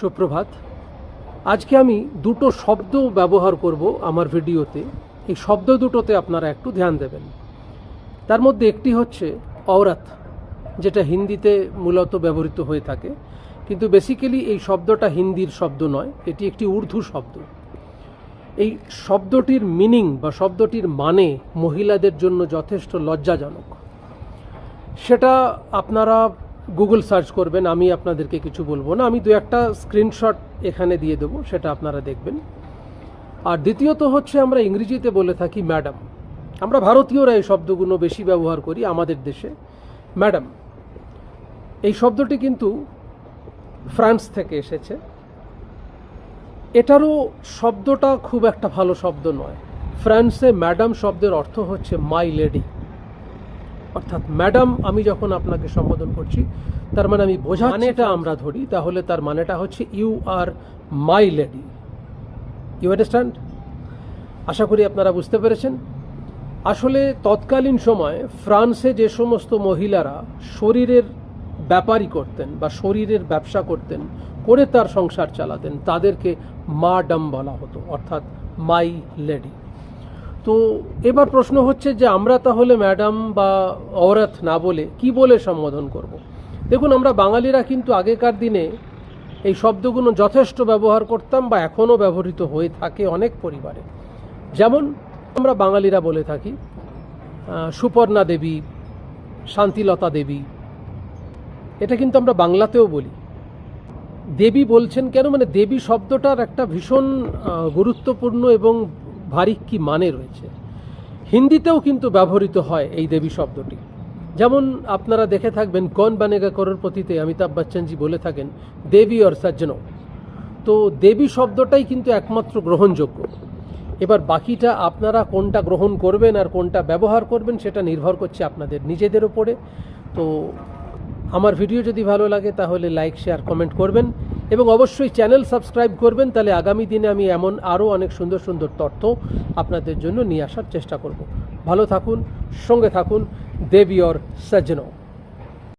সুপ্রভাত। আজকে আমি দুটো শব্দ ব্যবহার করব আমার ভিডিওতে। এই শব্দ দুটোতে আপনারা একটু ধ্যান দেবেন। তার মধ্যে একটি হচ্ছে औरत, যেটা হিন্দিতে মূলত ব্যবহৃত হয়ে থাকে, কিন্তু বেসিক্যালি এই শব্দটা হিন্দির শব্দ নয়, এটি একটি উর্দু শব্দ। এই শব্দটির মিনিং বা শব্দটির মানে মহিলাদের জন্য যথেষ্ট লজ্জাজনক। সেটা আপনারা গুগল সার্চ করবেন, আমি আপনাদেরকে কিছু বলবো না। আমি দু একটা স্ক্রিনশট এখানে দিয়ে দেবো, সেটা আপনারা দেখবেন। আর দ্বিতীয়ত হচ্ছে, আমরা ইংরেজিতে বলে থাকি ম্যাডাম। আমরা ভারতীয়রা এই শব্দগুলো বেশি ব্যবহার করি আমাদের দেশে। ম্যাডাম এই শব্দটি কিন্তু ফ্রান্স থেকে এসেছে। এটারও শব্দটা খুব একটা ভালো শব্দ নয়। ফ্রান্সে ম্যাডাম শব্দের অর্থ হচ্ছে মাই লেডি। অর্থাৎ ম্যাডাম আমি যখন আপনাকে সম্বোধন করছি, তার মানে আমি মানেটা আমরা ধরি, তাহলে তার মানেটা হচ্ছে you are my lady. You understand? আশা করি আপনারা বুঝতে পেরেছেন। আসলে তৎকালীন সময় ফ্রান্সে যে সমস্ত মহিলারা শরীরের ব্যাপারই করতেন বা শরীরের ব্যবসা করতেন, করে তার সংসার চালাতেন, তাদেরকে মাডাম বলা হতো, অর্থাৎ মাই লেডি। তো এবার প্রশ্ন হচ্ছে যে আমরা তাহলে ম্যাডাম বা औरत না বলে কি বলে সম্বোধন করব। দেখুন, আমরা বাঙালিরা কিন্তু আগেকার দিনে এই শব্দগুলো যথেষ্ট ব্যবহার করতাম বা এখনও ব্যবহৃত হয়ে থাকে অনেক পরিবারে। যেমন আমরা বাঙালিরা বলে থাকি সুপর্ণা দেবী, শান্তিলতা দেবী। এটা কিন্তু আমরা বাংলাতেও বলি। দেবী বলছেন কেন? মানে দেবী শব্দটার একটা ভীষণ গুরুত্বপূর্ণ এবং ভারী কি মানে রয়েছে। হিন্দিতেও কিন্তু ব্যবহৃত হয় এই দেবী শব্দটি। যেমন আপনারা দেখে থাকবেন কৌন বনেগা করোড়পতিতে অমিতাভ বচ্চনজি বলে থাকেন দেবী আর সজ্জনও। তো দেবী শব্দটাই কিন্তু একমাত্র গ্রহণযোগ্য। এবার বাকিটা আপনারা কোনটা গ্রহণ করবেন আর কোনটা ব্যবহার করবেন সেটা নির্ভর করছে আপনাদের নিজেদের উপরে। তো আমার ভিডিও যদি ভালো লাগে তাহলে লাইক, শেয়ার, কমেন্ট করবেন এবং অবশ্যই চ্যানেল সাবস্ক্রাইব করবেন। তাহলে আগামী দিনে আমি এমন আরও অনেক সুন্দর সুন্দর তথ্য আপনাদের জন্য নিয়ে আসার চেষ্টা করব। ভালো থাকুন, সঙ্গে থাকুন। দেবী और सज्जनों।